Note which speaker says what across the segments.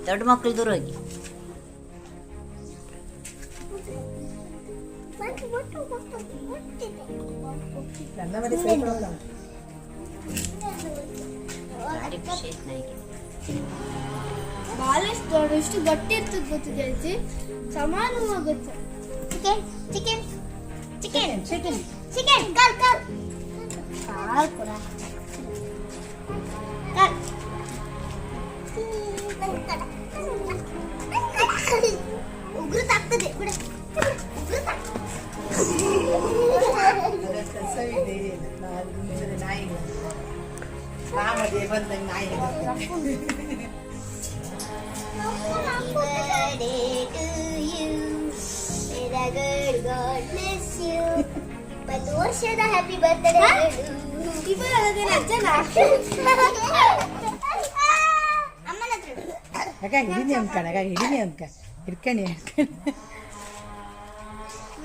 Speaker 1: ದೊಡ್ಡ ಮಕ್ಕಳು ದೂರ ಹೋಗಿ. ಭಾರಿ ಖುಷಿ ಆಯ್ತು ನನಗೆ.
Speaker 2: ಬಾಳೆಷ್ಟು ಎಷ್ಟು ಗಟ್ಟಿ ಇರ್ತದೆ ಗೊತ್ತಿದೆ ಅಜ್ಜಿ, ಸಮಾನವಾಗುತ್ತೆ. Chicken chicken chicken chicken chicken ಕಾಲ್ ಕಾಲ್ ಕಾಲ್ ಕೂಡ ಉಗುರು ತಾಗ್ತದೆ ಬಿಡ, ಉಗುರು ವರ್ಷದ ಹ್ಯಾಪಿ ಬರ್ತ್ಡೇ.
Speaker 3: ಹಿಡಿನಿ ಅನ್ಕಣ ಹಿಡಿನಿ ಅನ್ಕ ಹಿಡ್ಕಣಿ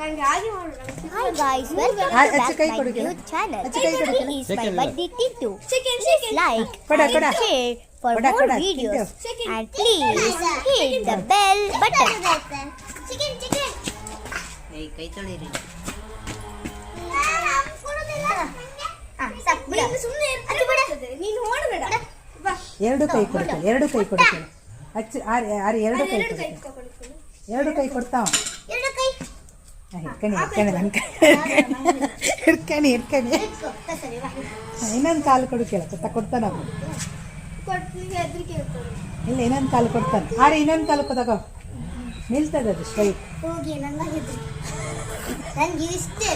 Speaker 2: Hi guys, welcome
Speaker 3: Hi,
Speaker 2: back
Speaker 3: Achu, kai
Speaker 2: my
Speaker 3: kodu kela.
Speaker 2: new channel.
Speaker 3: Achu, kai kodu kela.
Speaker 2: This is my birthday Tintu. Like
Speaker 3: Koda,
Speaker 2: and
Speaker 3: koda.
Speaker 2: share for
Speaker 3: Koda,
Speaker 2: more
Speaker 3: koda,
Speaker 2: videos.
Speaker 3: Tintu.
Speaker 2: And please hit the bell button. Chicken, chicken.
Speaker 1: ಏಯ್, ಕೈ ತೊಳಿರಿ.
Speaker 3: ಎರಡು ಕೈ ಕೊಡ್ತೇನೆ, ಎರಡು ಕೈ ಕೊಡ್ತೇನೆ. ಅಚ್ಚು ಆರು ಎರಡು ಕೈ ಕೊಡ್ತೇನೆ, ಎರಡು ಕೈ ಕೊಡ್ತಾವ. ಹಿಡ್ಕಣಿ ಹಿಡ್ಕಣಿ ನನ್ನ ಕೈ ಹಿಡ್ಕಣಿ ಹಿಡ್ಕಣಿ. ಇನ್ನೊಂದು ಕಾಲು ಕೊಡು ಕೇಳತ್ತ ಕೊಡ್ತಾನ. ಇಲ್ಲ ಇನ್ನೊಂದು ಕಾಲು ಕೊಡ್ತಾನೆ. ಆರೆ ಇನ್ನೊಂದು ಕಾಲು ತಗೋ, ನಿಲ್ತದೆ ಅದು ಸ್ಟ್ರೈಟ್.
Speaker 2: ಹೋಗಿ ನಂಗೆ ಇಷ್ಟೇ